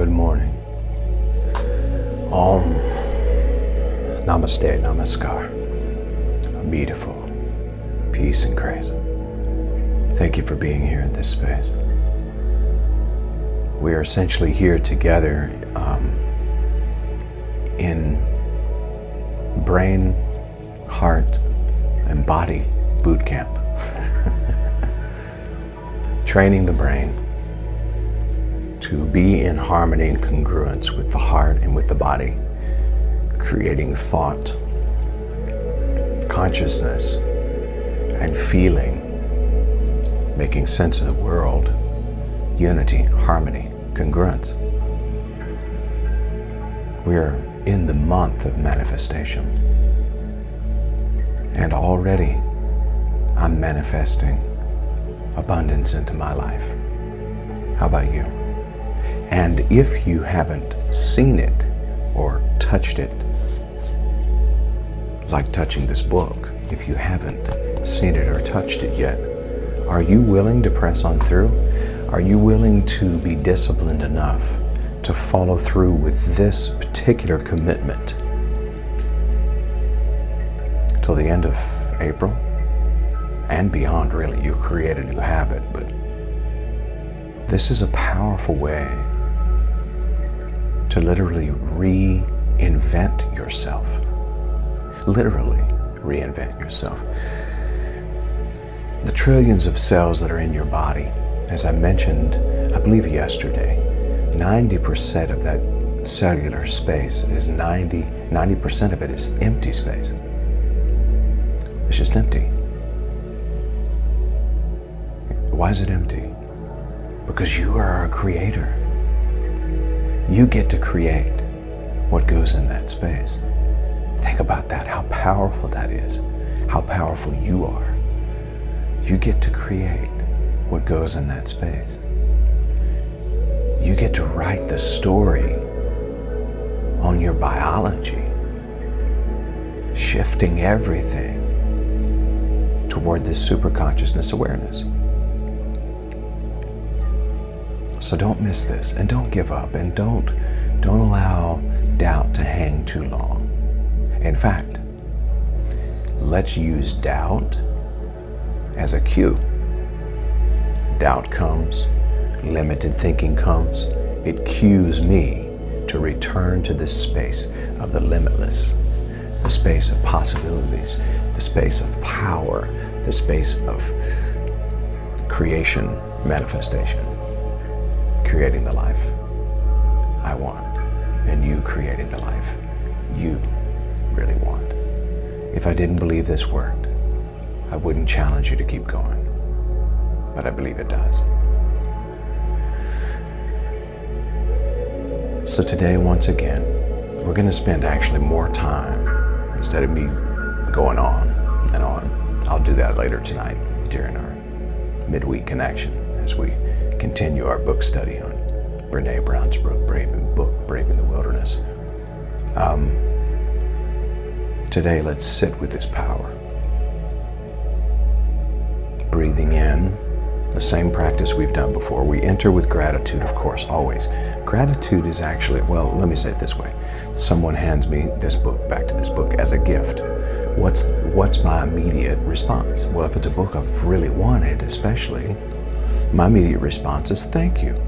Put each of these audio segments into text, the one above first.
Good morning. Om. Namaste, Namaskar. Beautiful. Peace and grace. Thank you for being here in this space. We are essentially here together in brain, heart, and body boot camp. Training the brain to be in harmony and congruence with the heart and with the body, creating thought, consciousness, and feeling, making sense of the world, unity, harmony, congruence. We are in the month of manifestation, and already I'm manifesting abundance into my life. How about you? And if you haven't seen it or touched it, like touching this book, if you haven't seen it or touched it yet, are you willing to press on through? Are you willing to be disciplined enough to follow through with this particular commitment till the end of April and beyond? Really, you create a new habit, but this is a powerful way to literally reinvent yourself. Literally reinvent yourself. The trillions of cells that are in your body, as I mentioned, I believe yesterday, 90% of that cellular space is 90% of it is empty space. It's just empty. Why is it empty? Because you are a creator. You get to create what goes in that space. Think about that, how powerful that is, how powerful you are. You get to create what goes in that space. You get to write the story on your biology, shifting everything toward this super consciousness awareness. So don't miss this, and don't give up, and don't allow doubt to hang too long. In fact, let's use doubt as a cue. Doubt comes, limited thinking comes, it cues me to return to this space of the limitless, the space of possibilities, the space of power, the space of creation, manifestation, creating the life I want, and you creating the life you really want. If I didn't believe this worked, I wouldn't challenge you to keep going, but I believe it does. So today, once again, we're going to spend actually more time, instead of me going on and on. I'll do that later tonight during our midweek connection as we continue our book study on Brené Brown's book, Braving the Wilderness. Today, let's sit with this power. Breathing in, the same practice we've done before. We enter with gratitude, of course, always. Gratitude is actually, well, let me say it this way. Someone hands me this book, back to this book, as a gift. What's my immediate response? Well, if it's a book I've really wanted, especially, my immediate response is thank you.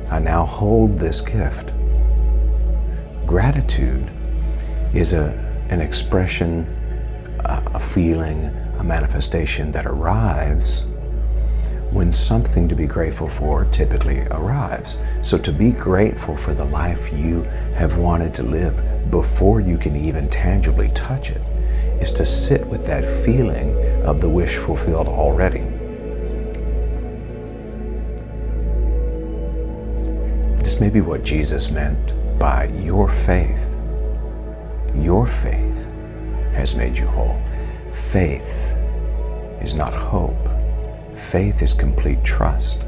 I now hold this gift. Gratitude is an expression, a feeling, a manifestation that arrives when something to be grateful for typically arrives. So to be grateful for the life you have wanted to live before you can even tangibly touch it is to sit with that feeling of the wish fulfilled already. This may be what Jesus meant by your faith. Your faith has made you whole. Faith is not hope. Faith is complete trust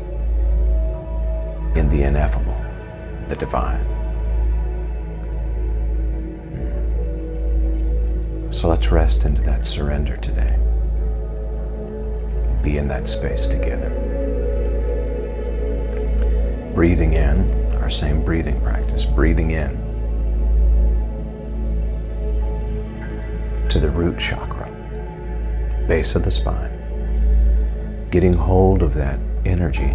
in the ineffable, the divine. So let's rest into that surrender today. Be in that space together. Breathing in our same breathing practice, breathing in to the root chakra, base of the spine, getting hold of that energy,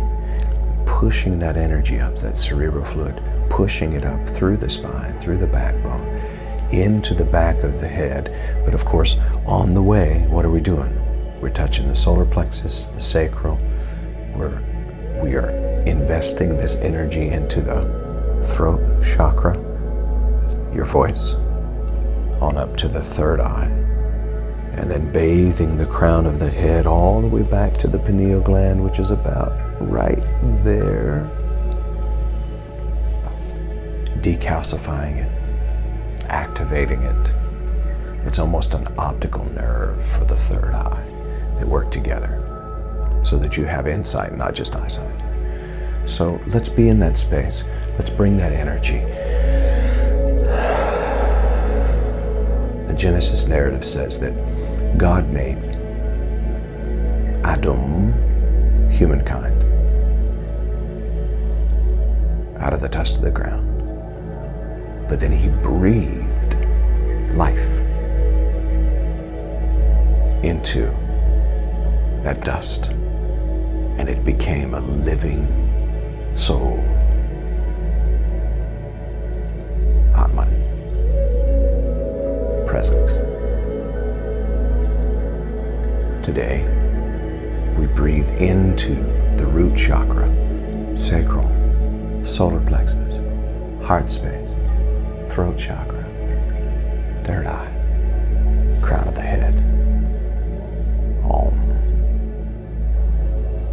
pushing that energy up, that cerebral fluid, pushing it up through the spine, through the backbone, into the back of the head. But of course, on the way, what are we doing? We're touching the solar plexus, the sacral. We are investing this energy into the throat chakra, your voice, on up to the third eye, and then bathing the crown of the head all the way back to the pineal gland, which is about right there, decalcifying it, activating it. It's almost an optical nerve for the third eye. They work together so that you have insight, not just eyesight. So let's be in that space. Let's bring that energy. The Genesis narrative says that God made Adam, humankind, out of the dust of the ground. But then he breathed life into that dust, and it became a living soul. Atman. Presence. Today, we breathe into the root chakra, sacral, solar plexus, heart space, throat chakra, third eye, crown of the head. Om.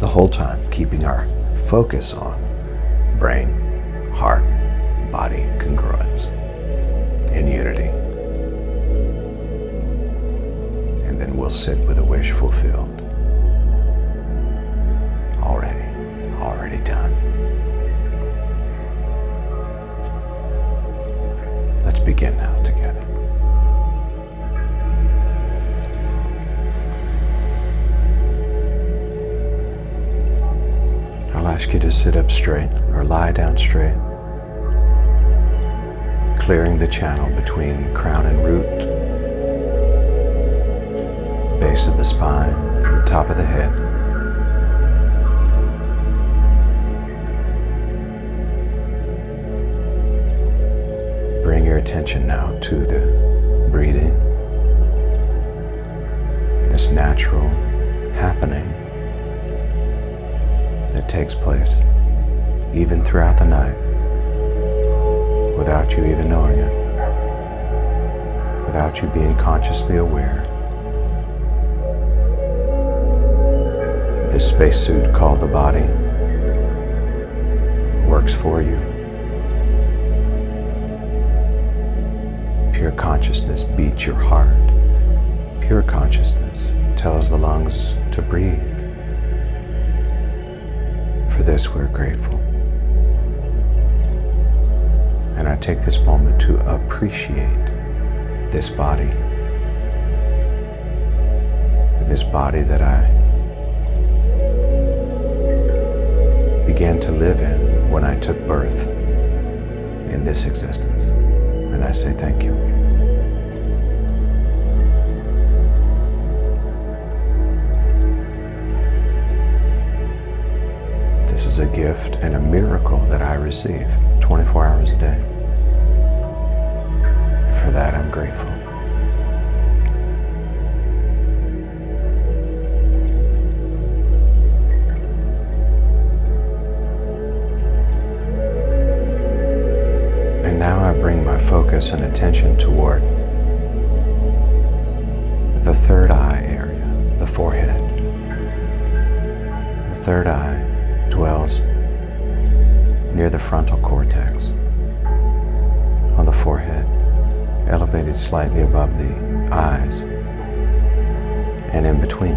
The whole time keeping our focus on brain, heart, body congruence in unity. And then we'll sit with a wish fulfilled. Already done. Let's begin now together. I'll ask you to sit up straight or lie down straight, clearing the channel between crown and root, base of the spine, and the top of the head. Bring your attention now to the breathing, this natural happening that takes place even throughout the night without you even knowing it, without you being consciously aware. This spacesuit called the body works for you. Pure consciousness beats your heart. Pure consciousness tells the lungs to breathe. For this, we're grateful. And I take this moment to appreciate this body that I began to live in when I took birth in this existence. And I say thank you. This is a gift and a miracle that I receive 24 hours a day. For that, I'm grateful. And now I bring my focus and attention toward the third eye area, the forehead. The third eye dwells near the frontal cortex, on the forehead, elevated slightly above the eyes, and in between.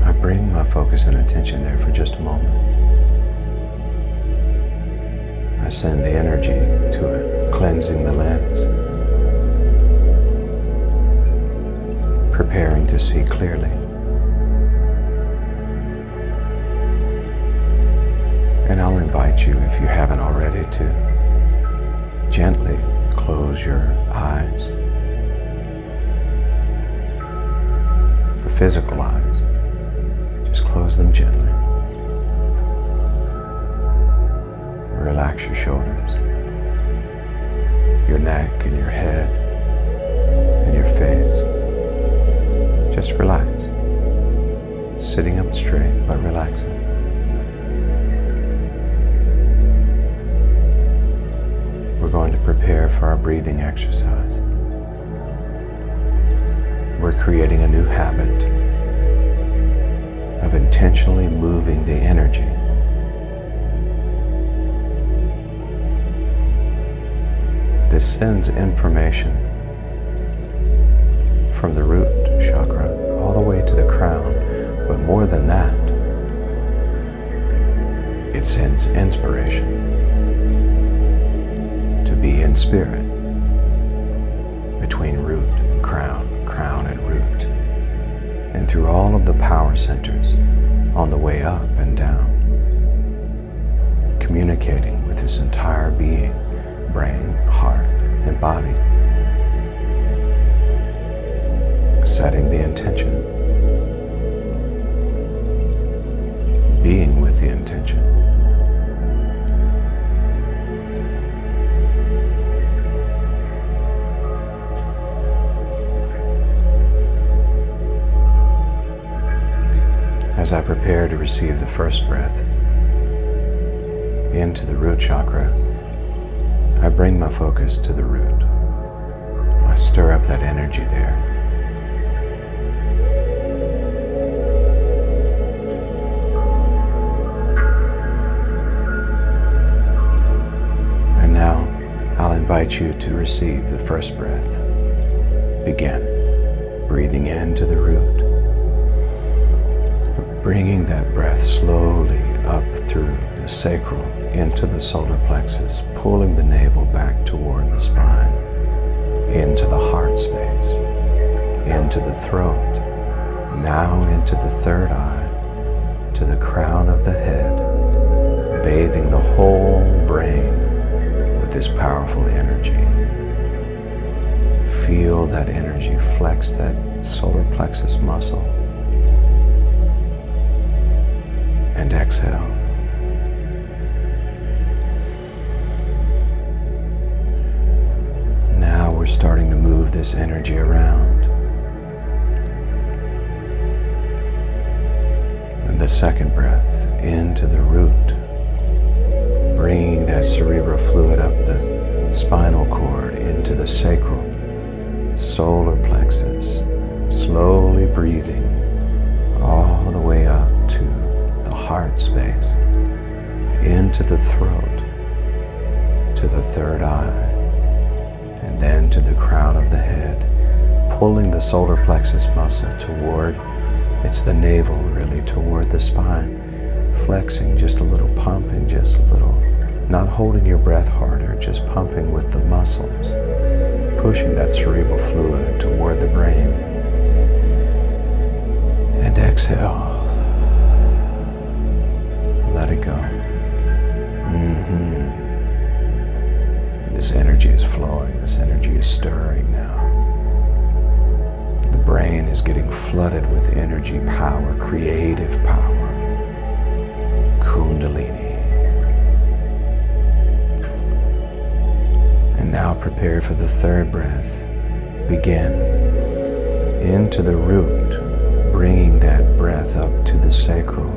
I bring my focus and attention there for just a moment. I send the energy to it, cleansing the lens, preparing to see clearly. And I'll invite you, if you haven't already, to gently close your eyes. The physical eyes. Just close them gently. Relax your shoulders, your neck and your head and your face. Just relax. Sitting up straight, but relaxing. We're going to prepare for our breathing exercise. We're creating a new habit of intentionally moving the energy This sends information from the root chakra all the way to the crown, but more than that, it sends inspiration to be in spirit between root and crown, crown and root, and through all of the power centers on the way up and down, communicating with this entire being, brain, heart, and body, setting the intention, being with the intention. As I prepare to receive the first breath into the root chakra, I bring my focus to the root. I stir up that energy there. And now I'll invite you to receive the first breath. Begin breathing into the root. Bringing that breath slowly up through the sacral into the solar plexus, pulling the navel back toward the spine, into the heart space, into the throat, now into the third eye, to the crown of the head, bathing the whole brain with this powerful energy. Feel that energy flex that solar plexus muscle. And exhale. Now we're starting to move this energy around. And the second breath into the root, bringing that cerebral fluid up the spinal cord into the sacral, solar plexus, slowly breathing all the way up to the heart space, into the throat, to the third eye, and then to the crown of the head, pulling the solar plexus muscle toward, it's the navel really, toward the spine, flexing just a little, pumping just a little, not holding your breath harder, just pumping with the muscles, pushing that cerebral fluid toward the brain. And exhale. Let it go. This energy is flowing. This energy is stirring now. The brain is getting flooded with energy, power, creative power. Kundalini. And now prepare for the third breath. Begin into the root, bringing that breath up to the sacral,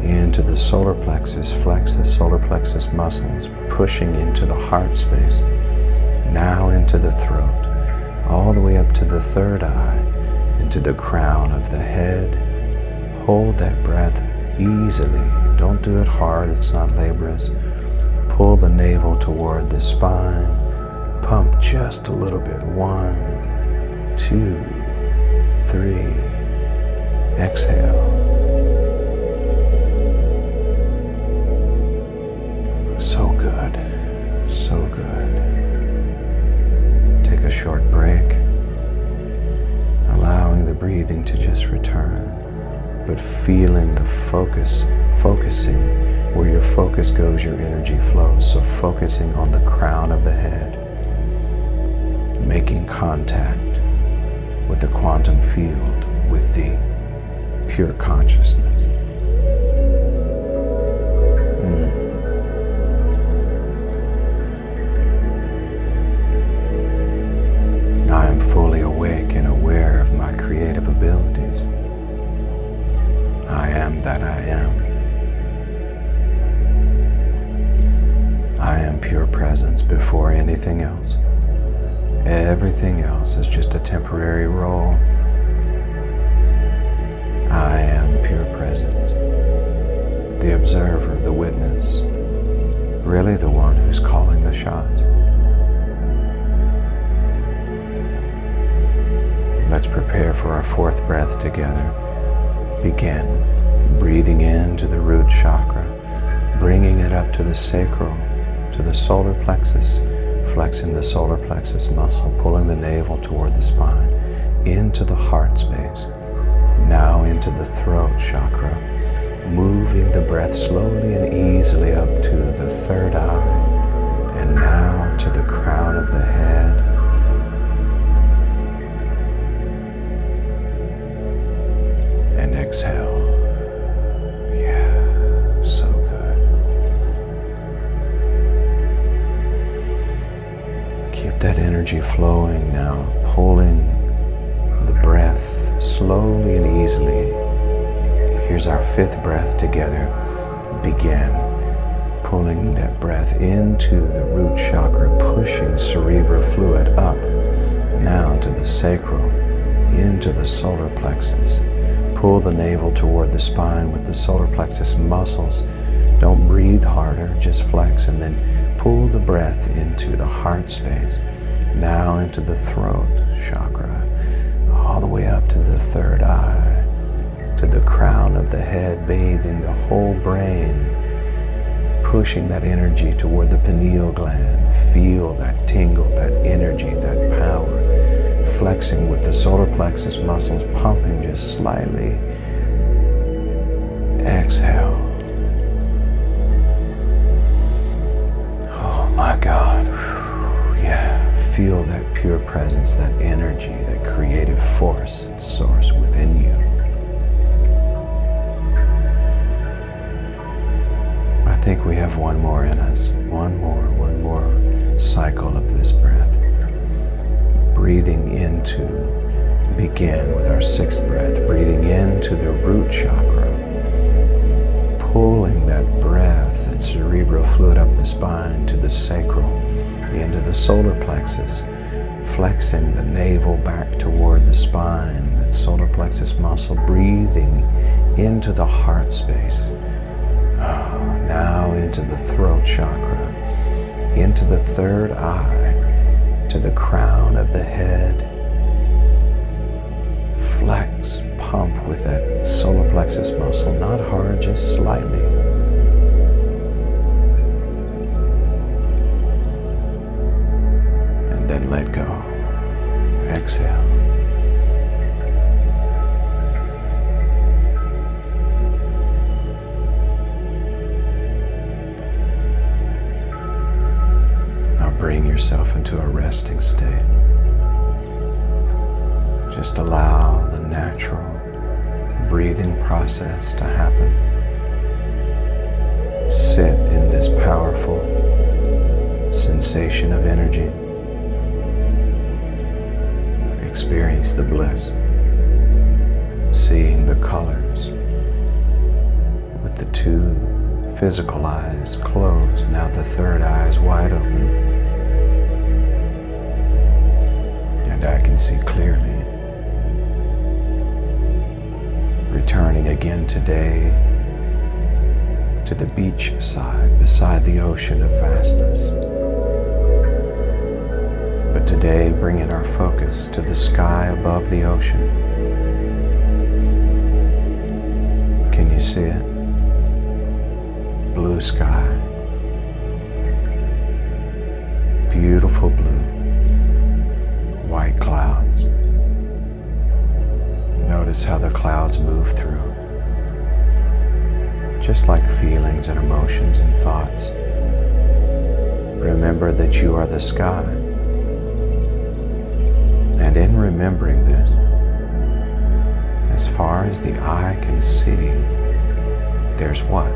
into the solar plexus, flex the solar plexus muscles, pushing into the heart space, now into the throat, all the way up to the third eye, into the crown of the head. Hold that breath easily. Don't do it hard, it's not laborious. Pull the navel toward the spine, pump just a little bit. 1, 2, 3, exhale. So good, so good. Take a short break, allowing the breathing to just return, but feeling the focusing Where your focus goes, your energy flows. So focusing on the crown of the head, making contact with the quantum field, with the pure consciousness. I am fully awake and aware of my creative abilities. I am that I am. I am pure presence before anything else. Everything else is just a temporary role. I am pure presence. The observer, the witness, really the one who's calling the shots. Let's prepare for our fourth breath together. Begin breathing into the root chakra, bringing it up to the sacral, to the solar plexus, flexing the solar plexus muscle, pulling the navel toward the spine, into the heart space, now into the throat chakra, moving the breath slowly and easily up to the third eye, and now to the crown of the head. And exhale. Yeah, so good. Keep that energy flowing now, pulling the breath slowly and easily. Here's our fifth breath together. Begin pulling that breath into the root chakra, pushing cerebral fluid up, now to the sacral, into the solar plexus. Pull the navel toward the spine with the solar plexus muscles. Don't breathe harder, just flex, and then pull the breath into the heart space, now into the throat chakra, all the way up to the third eye, to the crown of the head, bathing the whole brain, pushing that energy toward the pineal gland. Feel that tingle, that energy, that power, flexing with the solar plexus muscles, pumping just slightly. Exhale. Oh my God. Yeah, feel that pure presence, that energy, that creative force and source within you. I think we have one more in us. One more cycle of this breath. Breathing into, begin with our sixth breath, breathing into the root chakra, pulling that breath and cerebral fluid up the spine to the sacral, into the solar plexus, flexing the navel back toward the spine, that solar plexus muscle, breathing into the heart space, now into the throat chakra, into the third eye, to the crown of the head. Flex, pump with that solar plexus muscle, not hard, just slightly. And then let go. Exhale. Bring yourself into a resting state. Just allow the natural breathing process to happen. Sit in this powerful sensation of energy. Experience the bliss, seeing the colors with the two physical eyes closed. Now the third eye is wide open. And I can see clearly. Returning again today to the beach side beside the ocean of vastness. But today bringing our focus to the sky above the ocean. Can you see it? Blue sky. Beautiful blue. White clouds. Notice how the clouds move through. just like feelings and emotions and thoughts. Remember that you are the sky. And in remembering this, as far as the eye can see, there's what?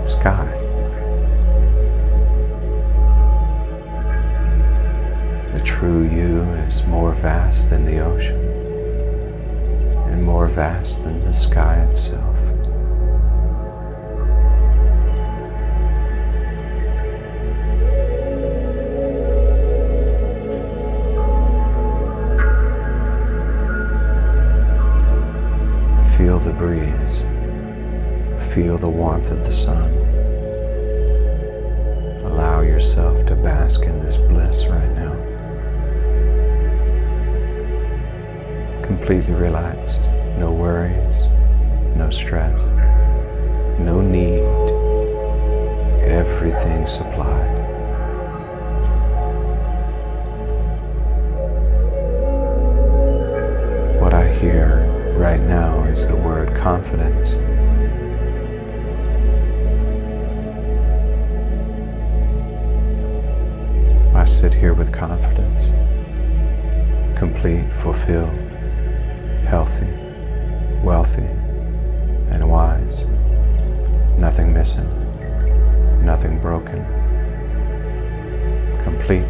Sky. The true you is more vast than the ocean, and more vast than the sky itself. Feel the breeze. Feel the warmth of the sun. Allow yourself to bask in this bliss right now. Completely relaxed. No worries, no stress, no need. Everything supplied. What I hear right now is the word confidence. I sit here with confidence, complete, fulfilled, healthy, wealthy, and wise. Nothing missing, nothing broken, complete.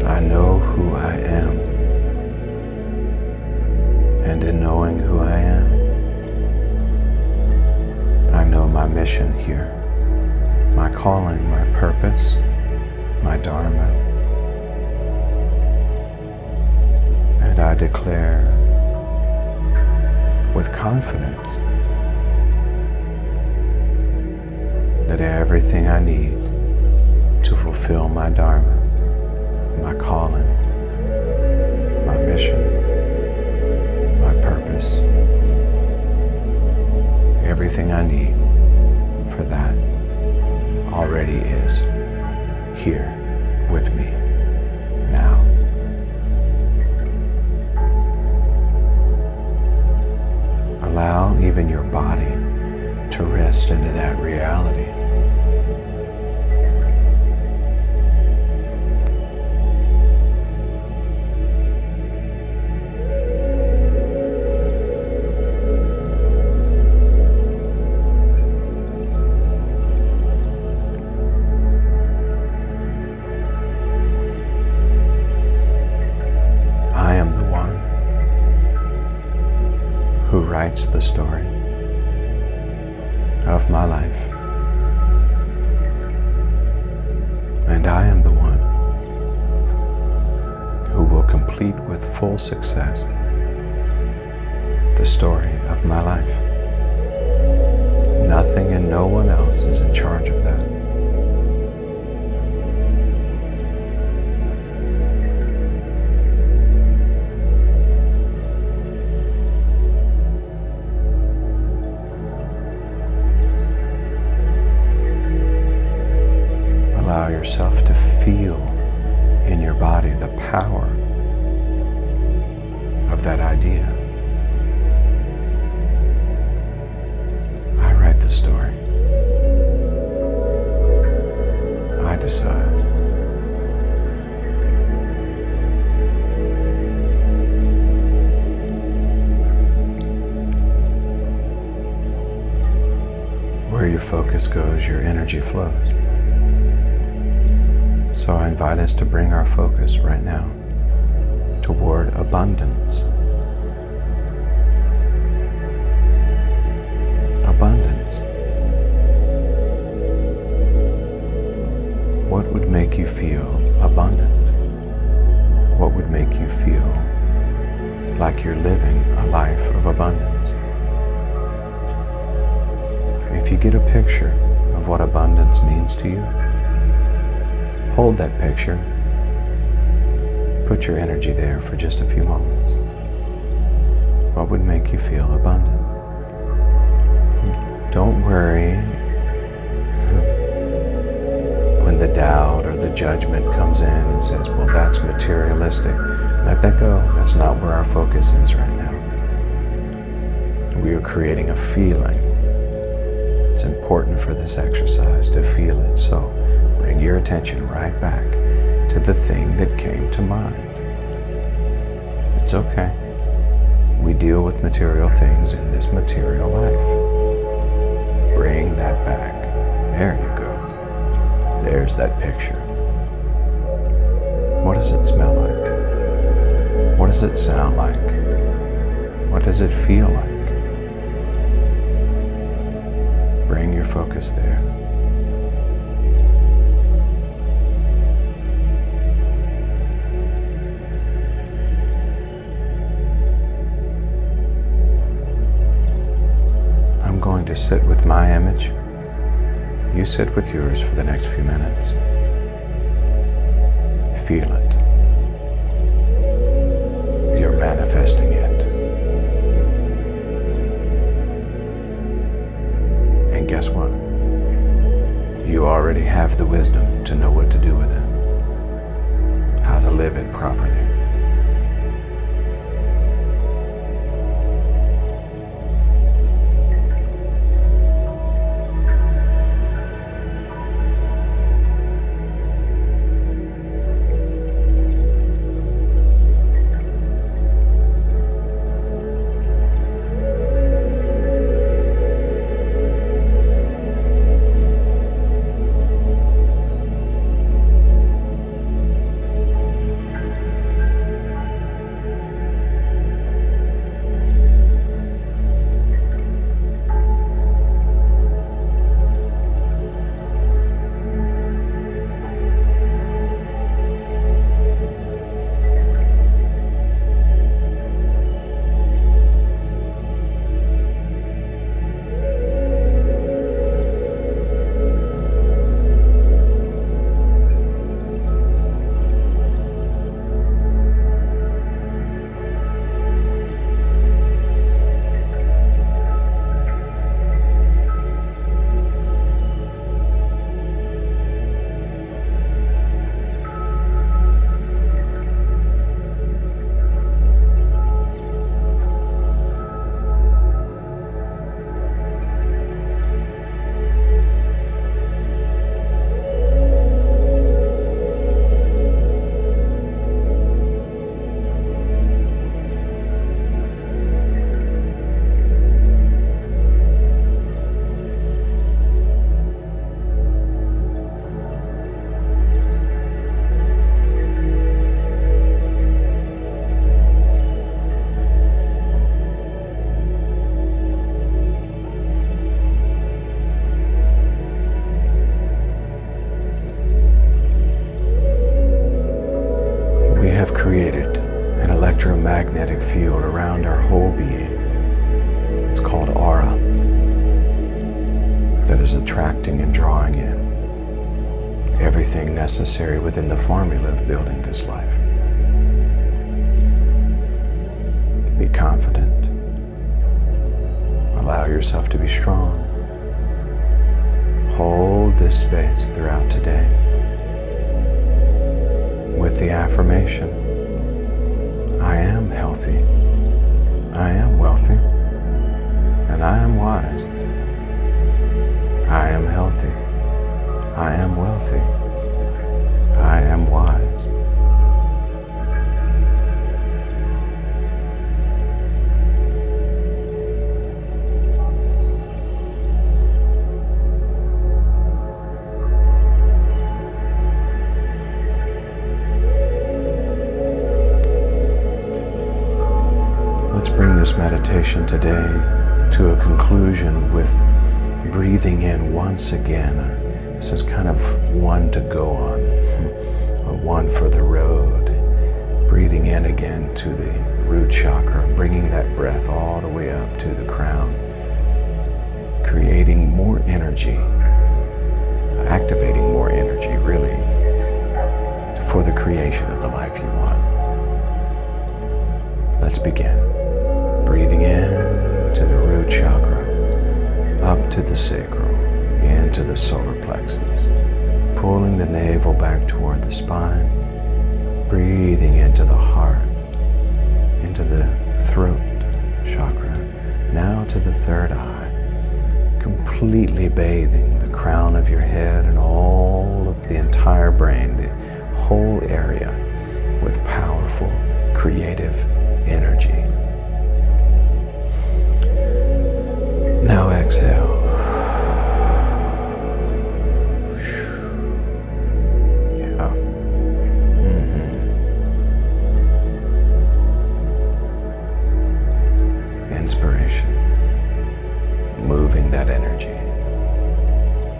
I know who I am, and in knowing who I am, I know my mission here, my calling, my purpose, my dharma, and I declare with confidence that everything I need to fulfill my dharma, my calling, my mission, my purpose, everything I need for that already is here with me now. Allow even your body to rest into that reality. Who writes the story of my life. And I am the one who will complete with full success the story of my life. Nothing and no one else is in charge of that. Allow yourself to feel in your body the power of that idea. I write the story. I decide. Where your focus goes, your energy flows. So I invite us to bring our focus right now toward abundance. Abundance. What would make you feel abundant? What would make you feel like you're living a life of abundance? If you get a picture of what abundance means to you, hold that picture. Put your energy there for just a few moments. What would make you feel abundant? Don't worry when when the doubt or the judgment comes in and says, well, that's materialistic, let that go. That's not where our focus is right now. We are creating a feeling. It's important for this exercise to feel it. So bring your attention right back to the thing that came to mind. It's okay. We deal with material things in this material life. Bring that back. There you go. There's that picture. What does it smell like? What does it sound like? What does it feel like? Bring your focus there. I'm going to sit with my image. You sit with yours for the next few minutes. Feel it. You're manifesting it. And guess what? You already have the wisdom to know what to do with it, how to live it properly. Created an electromagnetic field around our whole being. It's called aura, that is attracting and drawing in everything necessary within the formula of building this life. Be confident. Allow yourself to be strong. Hold this space throughout today with the affirmation, I am healthy, I am wealthy, and I am wise. I am healthy, I am wealthy, I am wise. Bring this meditation today to a conclusion with breathing in once again. This is kind of one to go on, one for the road. Breathing in again to the root chakra, bringing that breath all the way up to the crown, creating more energy, activating more energy, really, for the creation of the life you want. Let's begin. Breathing in to the root chakra, up to the sacral, into the solar plexus. pulling the navel back toward the spine, breathing into the heart, into the throat chakra, now to the third eye, completely bathing the crown of your head and all of the entire brain, the whole area, with powerful, creative energy. Now exhale. Yeah. Inspiration. Moving that energy.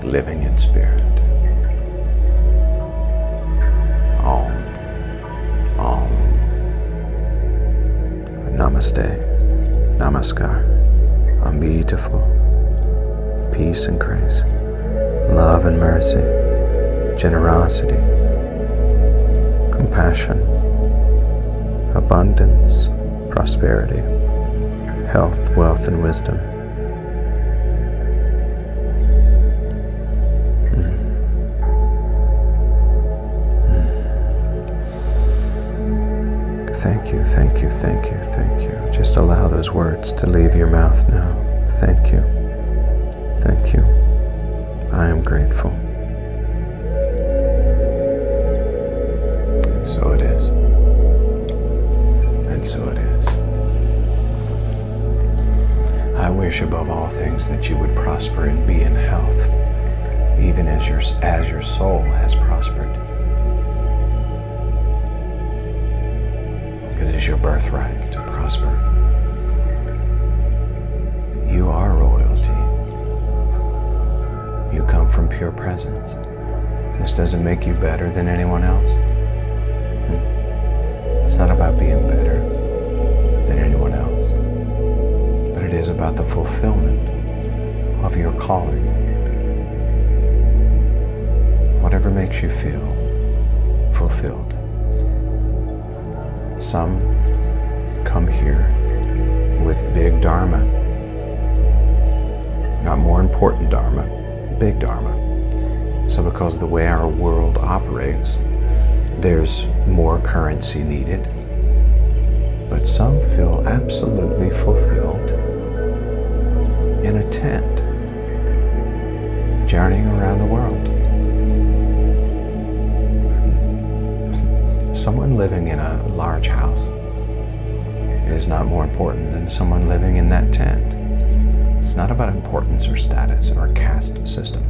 Living in spirit. Om. Om. Namaste. Namaskar. I'm beautiful. Peace and grace. Love and mercy. Generosity. Compassion. Abundance. Prosperity. Health, wealth, and wisdom. Thank you, thank you, thank you, thank you. Just allow those words to leave your mouth now. Thank you. Thank you. I am grateful. And so it is. And so it is. I wish above all things that you would prosper and be in health, even as your soul has prospered. It is your birthright to prosper. You are royalty. You come from pure presence. This doesn't make you better than anyone else. It's not about being better than anyone else, but it is about the fulfillment of your calling. Whatever makes you feel fulfilled. Some come here with big dharma, not more important dharma, big dharma. So because of the way our world operates, there's more currency needed. But some feel absolutely fulfilled in a tent, journeying around the world. Someone living in a large house is not more important than someone living in that tent. It's not about importance or status or caste system.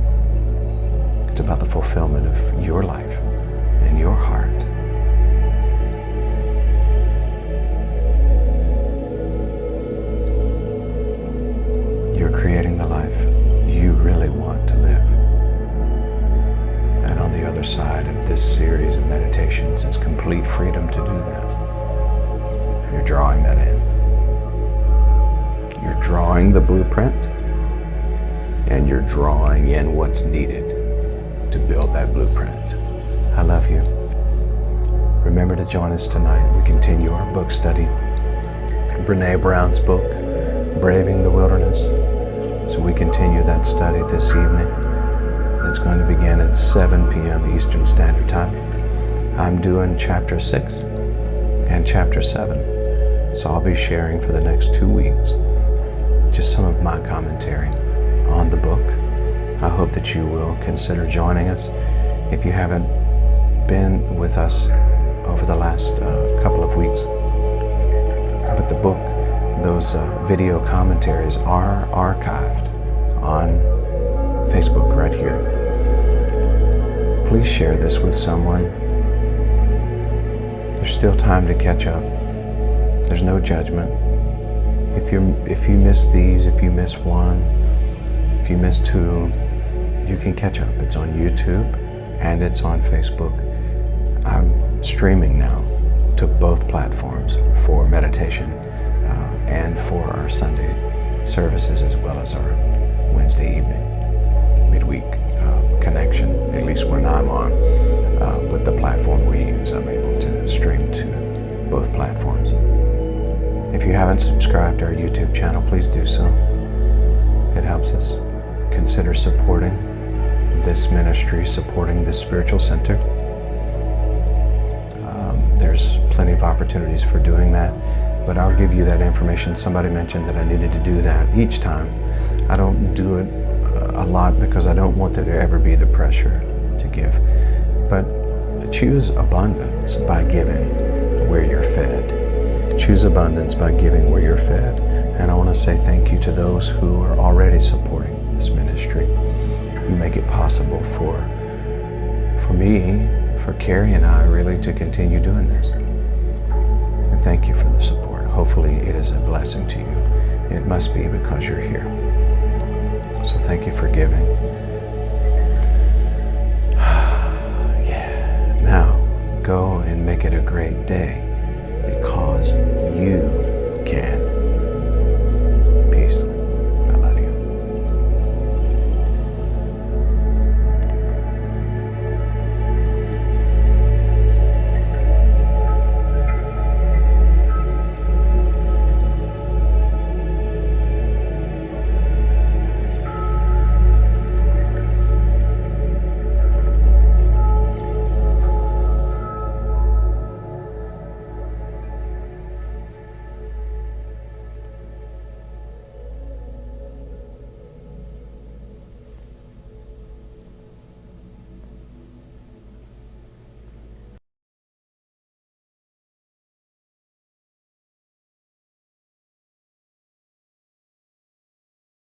It's about the fulfillment of your life and your heart. You're creating the life you really want to live. And on the other side of this series of meditations is complete freedom to do that. You're drawing that in. You're drawing the blueprint, and you're drawing in what's needed to build that blueprint. I love you. Remember to join us tonight. We continue our book study. Brené Brown's book, Braving the Wilderness. So we continue that study this evening. It's going to begin at 7 p.m. Eastern Standard Time. I'm doing chapter 6 and chapter 7. So I'll be sharing for the next 2 weeks just some of my commentary on the book. I hope that you will consider joining us if you haven't been with us over the last couple of weeks. But the book, those video commentaries are archived on Facebook right here. Please share this with someone. There's still time to catch up. There's no judgment. If you miss these, if you miss one, if you miss two, you can catch up. It's on YouTube and it's on Facebook. I'm streaming now to both platforms for meditation and for our Sunday services, as well as our Wednesday evening midweek connection. At least when I'm on with the platform we use, I'm able to stream to both platforms. If you haven't subscribed to our YouTube channel, please do so. It helps us. Consider supporting this ministry, supporting this spiritual center. There's plenty of opportunities for doing that, but I'll give you that information. Somebody mentioned that I needed to do that each time. I don't do it a lot because I don't want there to ever be the pressure to give. But choose abundance by giving where you're fed. Choose abundance by giving where you're fed. And I want to say thank you to those who are already supporting this ministry. You make it possible for me, for Carrie and I, really to continue doing this. And thank you for the support. Hopefully it is a blessing to you. It must be, because you're here. So thank you for giving. Yeah. Now, go and make it a great day, because you can.